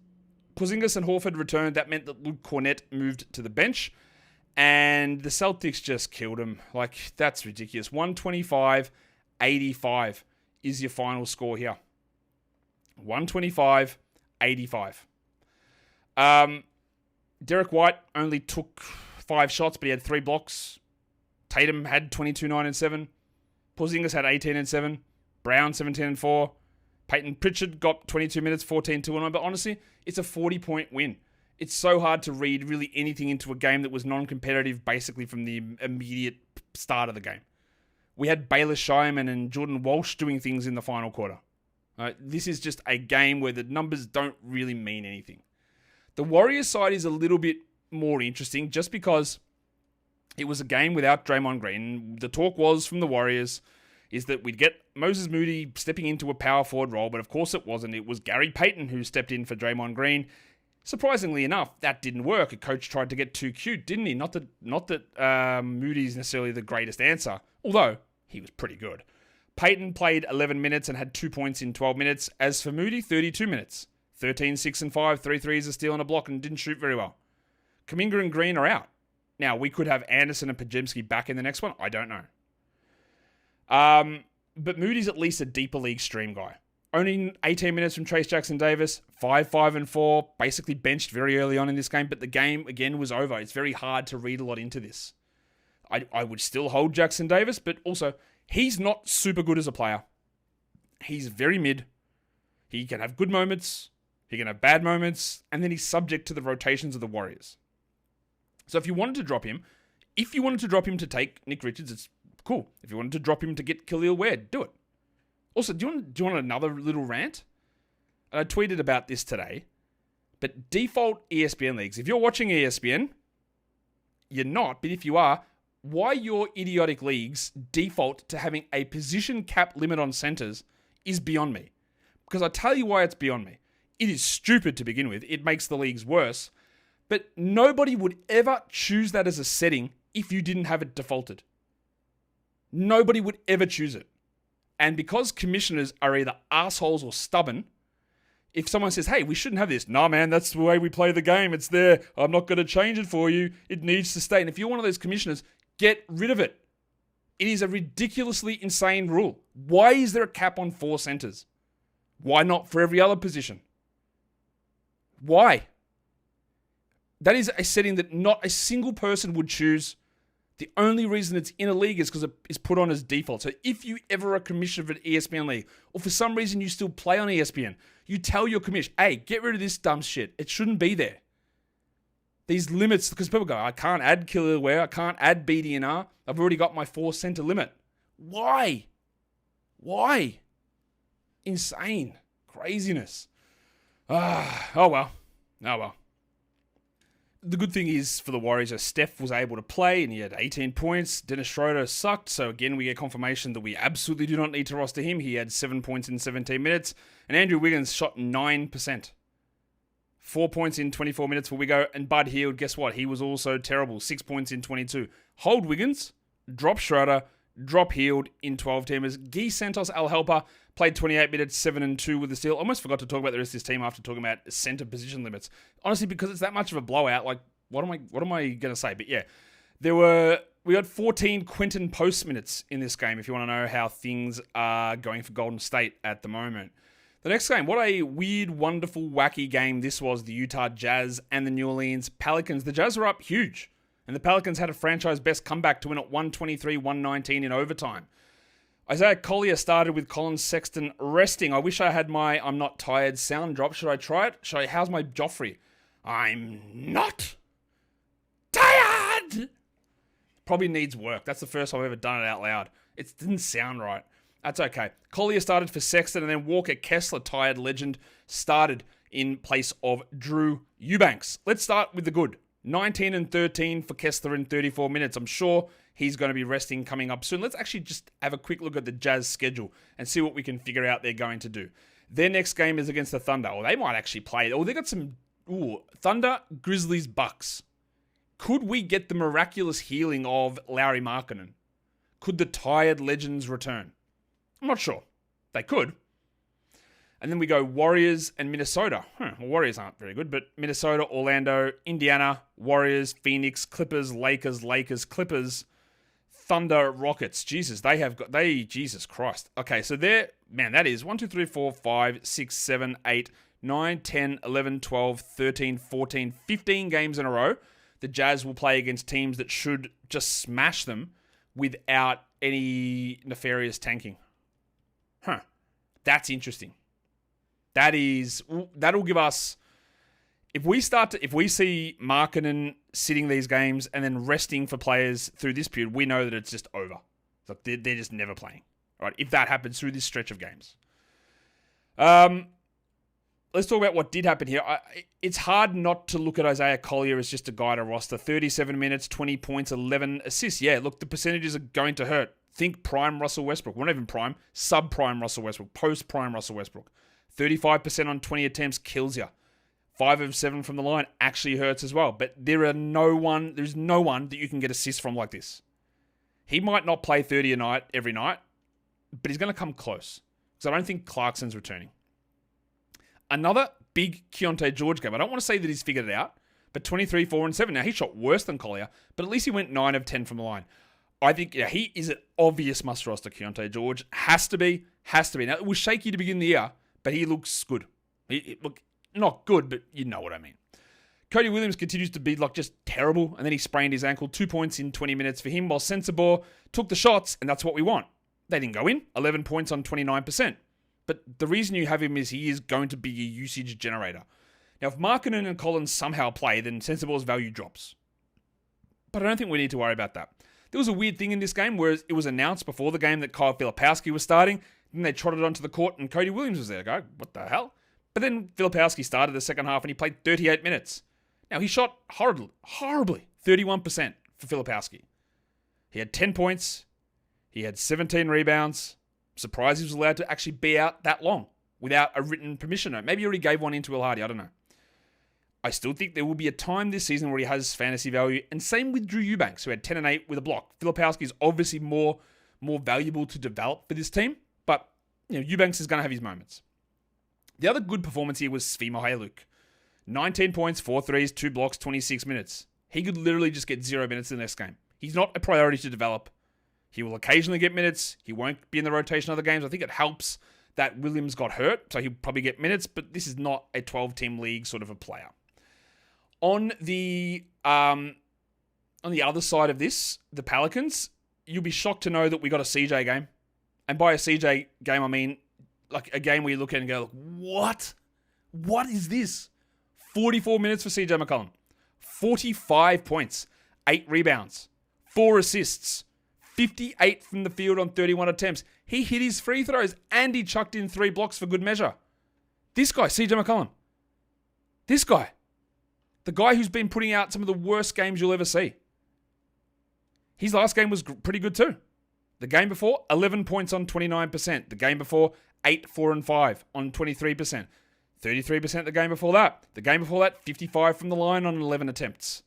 Porzingis and Horford returned. That meant that Luke Cornett moved to the bench. And the Celtics just killed him. Like, that's ridiculous. 125-85 is your final score here. 125-85. Derek White only took 5 shots, but he had 3 blocks. Tatum had 22, 9, and 7. Porzingis had 18 and 7. Brown, 17 and 4. Peyton Pritchard got 22 minutes, 14, 2 and 1. But honestly, it's a 40-point win. It's so hard to read really anything into a game that was non-competitive basically from the immediate start of the game. We had Baylor Shireman and Jordan Walsh doing things in the final quarter. This is just a game where the numbers don't really mean anything. The Warriors side is a little bit more interesting just because it was a game without Draymond Green. The talk was from the Warriors is that we'd get Moses Moody stepping into a power forward role, but of course it wasn't. It was Gary Payton who stepped in for Draymond Green. Surprisingly enough, that didn't work. A coach tried to get too cute, didn't he? Not that Moody's necessarily the greatest answer, although he was pretty good. Payton played 11 minutes and had 2 points in 12 minutes. As for Moody, 32 minutes. 13, 6, and 5, 3 threes, a steal and a block, and didn't shoot very well. Kuminga and Green are out. Now, we could have Anderson and Podziemski back in the next one. I don't know. But Moody's at least a deeper league stream guy. Only 18 minutes from Trace Jackson-Davis, 5, 5, and 4, basically benched very early on in this game, but the game, again, was over. It's very hard to read a lot into this. I would still hold Jackson-Davis, but also, he's not super good as a player. He's very mid. He can have good moments, he can have bad moments, and then he's subject to the rotations of the Warriors. So if you wanted to drop him, to take Nick Richards, it's cool. If you wanted to drop him to get Khalil Ware, do it. Also, do you want another little rant? And I tweeted about this today, but default ESPN leagues. If you're watching ESPN, you're not, but if you are, why your idiotic leagues default to having a position cap limit on centers is beyond me. Because I tell you why it's beyond me. It is stupid to begin with. It makes the leagues worse. But nobody would ever choose that as a setting if you didn't have it defaulted. Nobody would ever choose it. And because commissioners are either assholes or stubborn, if someone says, hey, we shouldn't have this. Nah, man, that's the way we play the game. It's there. I'm not going to change it for you. It needs to stay. And if you're one of those commissioners, get rid of it. It is a ridiculously insane rule. Why is there a cap on 4 centers? Why not for every other position? Why? That is a setting that not a single person would choose. The only reason it's in a league is because it is put on as default. So if you ever are commissioner of an ESPN league, or for some reason you still play on ESPN, you tell your commission, hey, get rid of this dumb shit. It shouldn't be there. These limits, because people go, I can't add Khalil Ware, I can't add BDNR. I've already got my 4 center limit. Why? Why? Insane. Craziness. Oh well. The good thing is for the Warriors, Steph was able to play and he had 18 points. Dennis Schroeder sucked. So again, we get confirmation that we absolutely do not need to roster him. He had 7 points in 17 minutes. And Andrew Wiggins shot 9%. 4 points in 24 minutes for Wiggo. And Bud Hield, guess what? He was also terrible. 6 points in 22. Hold Wiggins, drop Schroeder, drop Hield in 12-teamers. Guy Santos Alhelper played 28 minutes, 7 and 2 with the steal. Almost forgot to talk about the rest of this team after talking about center position limits. Honestly, because it's that much of a blowout, like, what am I going to say? But yeah, we got 14 Quentin Post minutes in this game if you want to know how things are going for Golden State at the moment. The next game, what a weird, wonderful, wacky game this was. The Utah Jazz and the New Orleans Pelicans. The Jazz were up huge, and the Pelicans had a franchise best comeback to win at 123-119 in overtime. Isaiah Collier started with Colin Sexton resting. I wish I had my I'm not tired sound drop. Should I try it? How's my Joffrey? I'm not tired. Probably needs work. That's the first time I've ever done it out loud. It didn't sound right. That's okay. Collier started for Sexton, and then Walker Kessler, tired legend, started in place of Drew Eubanks. Let's start with the good. 19 and 13 for Kessler in 34 minutes. I'm sure he's going to be resting coming up soon. Let's actually just have a quick look at the Jazz schedule and see what we can figure out they're going to do. Their next game is against the Thunder. Or they might actually play. Or they got some Thunder, Grizzlies, Bucks. Could we get the miraculous healing of Lauri Markkanen? Could the tired legends return? I'm not sure. They could. And then we go Warriors and Minnesota. Well, Warriors aren't very good, but Minnesota, Orlando, Indiana, Warriors, Phoenix, Clippers, Lakers, Clippers, Thunder, Rockets. Jesus Christ. Okay, so that is 1, 2, 3, 4, 5, 6, 7, 8, 9, 10, 11, 12, 13, 14, 15 games in a row. The Jazz will play against teams that should just smash them without any nefarious tanking. That's interesting. That'll give us, if we see Markkanen sitting these games and then resting for players through this period, we know that it's just over. It's like they're just never playing. All right, if that happens through this stretch of games. Let's talk about what did happen here. It's hard not to look at Isaiah Collier as just a guy to roster. 37 minutes, 20 points, 11 assists. Yeah, look, the percentages are going to hurt. Think prime Russell Westbrook. Well, not even prime, sub-prime Russell Westbrook, post-prime Russell Westbrook. 35% on 20 attempts kills you. 5 of 7 from the line actually hurts as well. But there's no one that you can get assists from like this. He might not play 30 a night every night, but he's going to come close. Because I don't think Clarkson's returning. Another big Keontae George game. I don't want to say that he's figured it out, but 23, 4, and 7. Now, he shot worse than Collier, but at least he went 9 of 10 from the line. I think he is an obvious must-roster, Keontae George. Has to be. Now, it was shaky to begin the year, but he looks good. Look, not good, but you know what I mean. Cody Williams continues to be just terrible, and then he sprained his ankle. 2 points in 20 minutes for him, while Sensabaugh took the shots, and that's what we want. They didn't go in. 11 points on 29%. But the reason you have him is he is going to be a usage generator. Now, if Markkanen and Collins somehow play, then Sensabaugh's value drops. But I don't think we need to worry about that. There was a weird thing in this game where it was announced before the game that Kyle Filipowski was starting. Then they trotted onto the court and Cody Williams was there. I go, what the hell? But then Filipowski started the second half and he played 38 minutes. Now, he shot horribly. 31% for Filipowski. He had 10 points. He had 17 rebounds. Surprised he was allowed to actually be out that long without a written permission note. Maybe he already gave one in to Will Hardy. I don't know. I still think there will be a time this season where he has fantasy value. And same with Drew Eubanks, who had 10 and 8 with a block. Filipowski is obviously more valuable to develop for this team. But Eubanks is going to have his moments. The other good performance here was Svi Mykhailiuk. 19 points, 4 threes, 2 blocks, 26 minutes. He could literally just get 0 minutes in the next game. He's not a priority to develop. He will occasionally get minutes. He won't be in the rotation of other games. I think it helps that Williams got hurt, so he'll probably get minutes, but this is not a 12-team league sort of a player. On the other side of this, the Pelicans, you'll be shocked to know that we got a CJ game. And by a CJ game, I mean a game where you look at it and go, what? What is this? 44 minutes for CJ McCollum. 45 points. 8 rebounds. 4 assists. 58 from the field on 31 attempts. He hit his free throws and he chucked in 3 blocks for good measure. This guy, CJ McCollum. This guy. The guy who's been putting out some of the worst games you'll ever see. His last game was pretty good too. The game before, 11 points on 29%. The game before, 8, 4, and 5 on 23%. 33% the game before that. The game before that, 55 from the line on 11 attempts.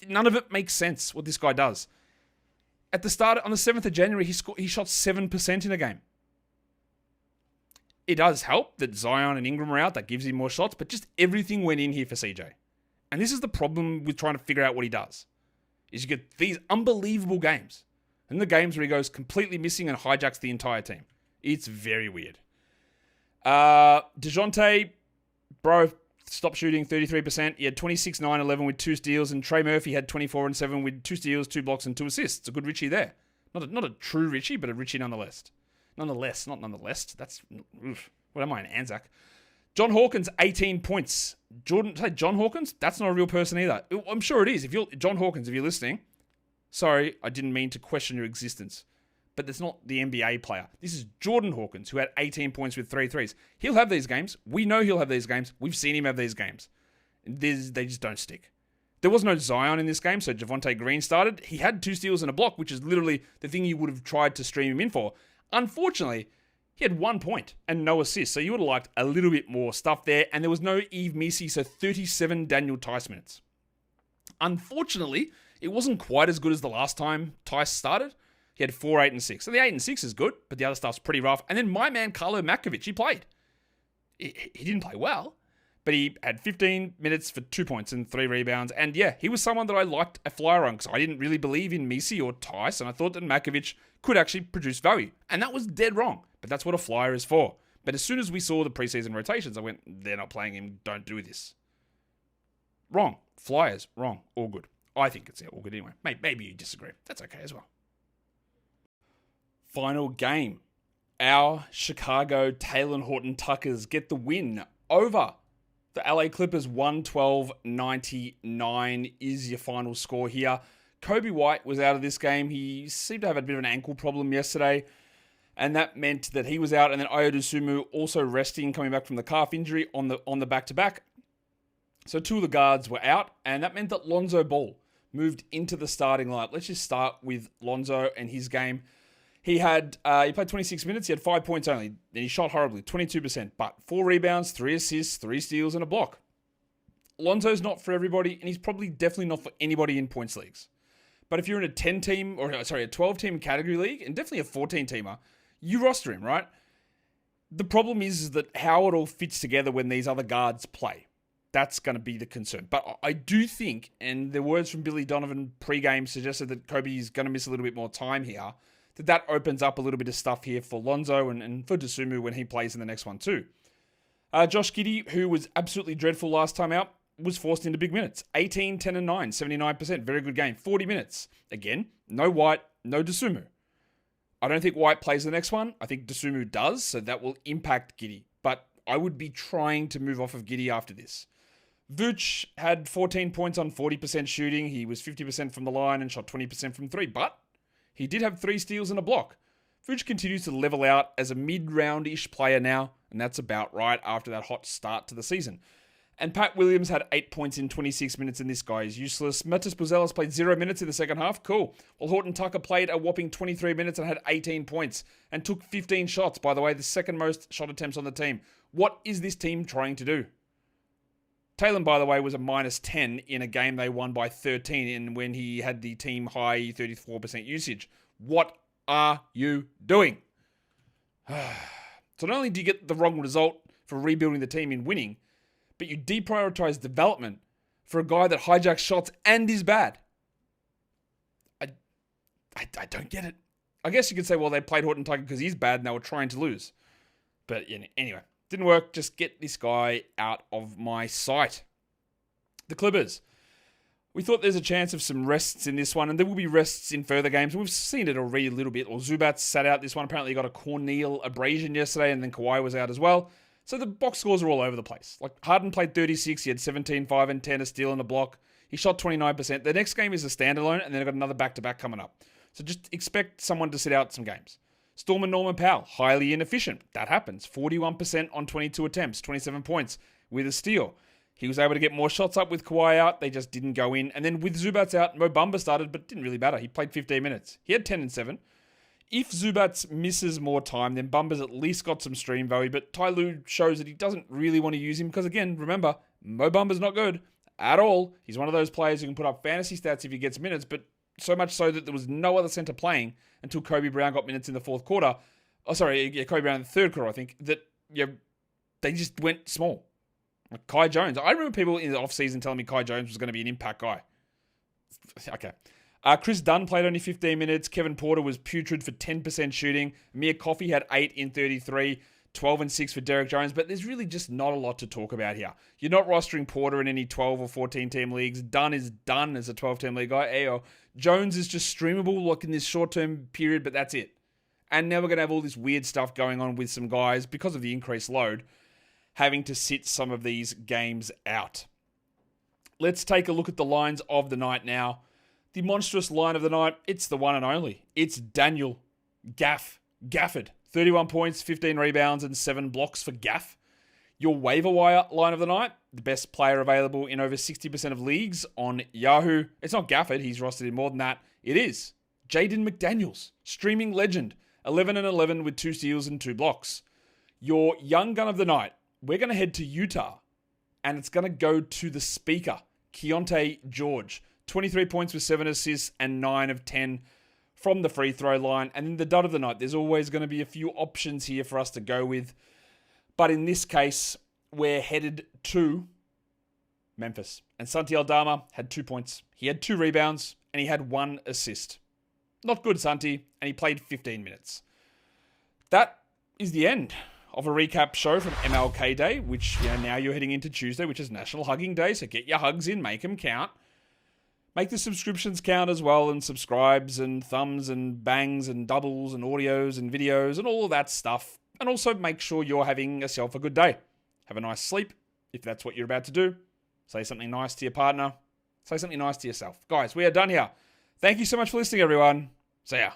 None of it makes sense what this guy does. At the start, on the 7th of January, he shot 7% in a game. It does help that Zion and Ingram are out. That gives him more shots, but just everything went in here for CJ. And this is the problem with trying to figure out what he does. Is you get these unbelievable games. And the games where he goes completely missing and hijacks the entire team. It's very weird. DeJounte, stopped shooting 33%. He had 26, 9, 11 with 2 steals. And Trey Murphy had 24 and 7 with 2 steals, 2 blocks, and 2 assists. It's a good Richie there. Not a true Richie, but a Richie nonetheless. Not nonetheless. That's, what am I, an Anzac? John Hawkins, 18 points. John Hawkins? That's not a real person either. I'm sure it is. John Hawkins, if you're listening, sorry, I didn't mean to question your existence. But that's not the NBA player. This is Jordan Hawkins, who had 18 points with 3 threes. He'll have these games. We know he'll have these games. We've seen him have these games. They just don't stick. There was no Zion in this game, so Javonte Green started. He had 2 steals and a block, which is literally the thing you would have tried to stream him in for. Unfortunately, he had 1 point and no assist, so you would have liked a little bit more stuff there. And there was no Yves Missi, so 37 Daniel Tice minutes. Unfortunately, it wasn't quite as good as the last time Tice started. He had 4, 8, and 6. So the 8 and 6 is good, but the other stuff's pretty rough. And then my man, Carlo Makovic, he played. He didn't play well, but he had 15 minutes for 2 points and 3 rebounds. And yeah, he was someone that I liked a flyer on because I didn't really believe in Missi or Tice, and I thought that Makovic could actually produce value. And that was dead wrong, but that's what a flyer is for. But as soon as we saw the preseason rotations, I went, they're not playing him, don't do this. Wrong. Flyers, wrong. All good. I think it's all good anyway. Maybe you disagree. That's okay as well. Final game. Our Chicago Taylor Horton Tuckers get the win over the LA Clippers. 112-99 is your final score here. Kobe White was out of this game. He seemed to have a bit of an ankle problem yesterday. And that meant that he was out, and then Ayo Dosunmu also resting, coming back from the calf injury on the back-to-back. So 2 of the guards were out, and that meant that Lonzo Ball moved into the starting lineup. Let's just start with Lonzo and his game. He played 26 minutes. He had 5 points only. Then he shot horribly, 22%, but 4 rebounds, 3 assists, 3 steals, and a block. Lonzo's not for everybody, and he's probably definitely not for anybody in points leagues. But if you're in a 12-team category league, and definitely a 14-teamer, you roster him, right? The problem is that how it all fits together when these other guards play. That's going to be the concern. But I do think, and the words from Billy Donovan pre-game suggested that Kobe is going to miss a little bit more time here, that opens up a little bit of stuff here for Lonzo and for Dosunmu when he plays in the next one too. Josh Giddey, who was absolutely dreadful last time out, was forced into big minutes. 18, 10, and 9, 79%. Very good game. 40 minutes. Again, no White, no Dosunmu. I don't think White plays the next one. I think Dosunmu does, so that will impact Giddey. But I would be trying to move off of Giddey after this. Vooch had 14 points on 40% shooting. He was 50% from the line and shot 20% from 3, but he did have 3 steals and a block. Vooch continues to level out as a mid-round-ish player now, and that's about right after that hot start to the season. And Pat Williams had 8 points in 26 minutes, and this guy is useless. Matas Buzelis played 0 minutes in the second half. Cool. While Horton Tucker played a whopping 23 minutes and had 18 points and took 15 shots. By the way, the second most shot attempts on the team. What is this team trying to do? Taylor, by the way, was a minus 10 in a game they won by 13 and when he had the team high 34% usage. What are you doing? So not only do you get the wrong result for rebuilding the team in winning, but you deprioritize development for a guy that hijacks shots and is bad. I don't get it. I guess you could say, well, they played Horton Tucker because he's bad and they were trying to lose. But anyway, didn't work. Just get this guy out of my sight. The Clippers. We thought there's a chance of some rests in this one, and there will be rests in further games. We've seen it already a little bit. Well, Zubats sat out this one. Apparently he got a corneal abrasion yesterday, and then Kawhi was out as well. So the box scores are all over the place. Like Harden played 36. He had 17, 5, and 10, a steal and a block. He shot 29%. The next game is a standalone, and then they've got another back-to-back coming up. So just expect someone to sit out some games. Storm and Norman Powell, highly inefficient. That happens. 41% on 22 attempts, 27 points with a steal. He was able to get more shots up with Kawhi out. They just didn't go in. And then with Zubats out, Mo Bamba started, but it didn't really matter. He played 15 minutes. He had 10 and 7. If Zubats misses more time, then Bumba's at least got some stream value. But Ty Lue shows that he doesn't really want to use him because, again, remember, Mo Bumba's not good at all. He's one of those players who can put up fantasy stats if he gets minutes, but so much so that there was no other center playing until Kobe Brown got minutes in the fourth quarter. Kobe Brown in the third quarter, I think, that they just went small. Like Kai Jones. I remember people in the offseason telling me Kai Jones was going to be an impact guy. Okay. Chris Dunn played only 15 minutes. Kevin Porter was putrid for 10% shooting. Amir Coffey had 8 in 33. 12 and 6 for Derek Jones. But there's really just not a lot to talk about here. You're not rostering Porter in any 12 or 14 team leagues. Dunn is done as a 12 team league guy. Ayo. Jones is just streamable like in this short-term period, but that's it. And now we're going to have all this weird stuff going on with some guys because of the increased load having to sit some of these games out. Let's take a look at the lines of the night now. The monstrous line of the night, it's the one and only. It's Daniel Gafford. 31 points, 15 rebounds, and 7 blocks for Gaff. Your waiver wire line of the night, the best player available in over 60% of leagues on Yahoo. It's not Gafford, he's rostered in more than that. It is Jaden McDaniels, streaming legend. 11 and 11 with 2 steals and 2 blocks. Your young gun of the night, we're going to head to Utah, and it's going to go to the speaker, Keontae George. 23 points with 7 assists and 9 of 10 from the free throw line. And then the dud of the night, there's always going to be a few options here for us to go with. But in this case, we're headed to Memphis. And Santi Aldama had 2 points. He had 2 rebounds and he had 1 assist. Not good, Santi. And he played 15 minutes. That is the end of a recap show from MLK Day, which now you're heading into Tuesday, which is National Hugging Day. So get your hugs in, make them count. Make the subscriptions count as well, and subscribes and thumbs and bangs and doubles and audios and videos and all of that stuff. And also make sure you're having yourself a good day. Have a nice sleep, if that's what you're about to do. Say something nice to your partner. Say something nice to yourself. Guys, we are done here. Thank you so much for listening, everyone. See ya.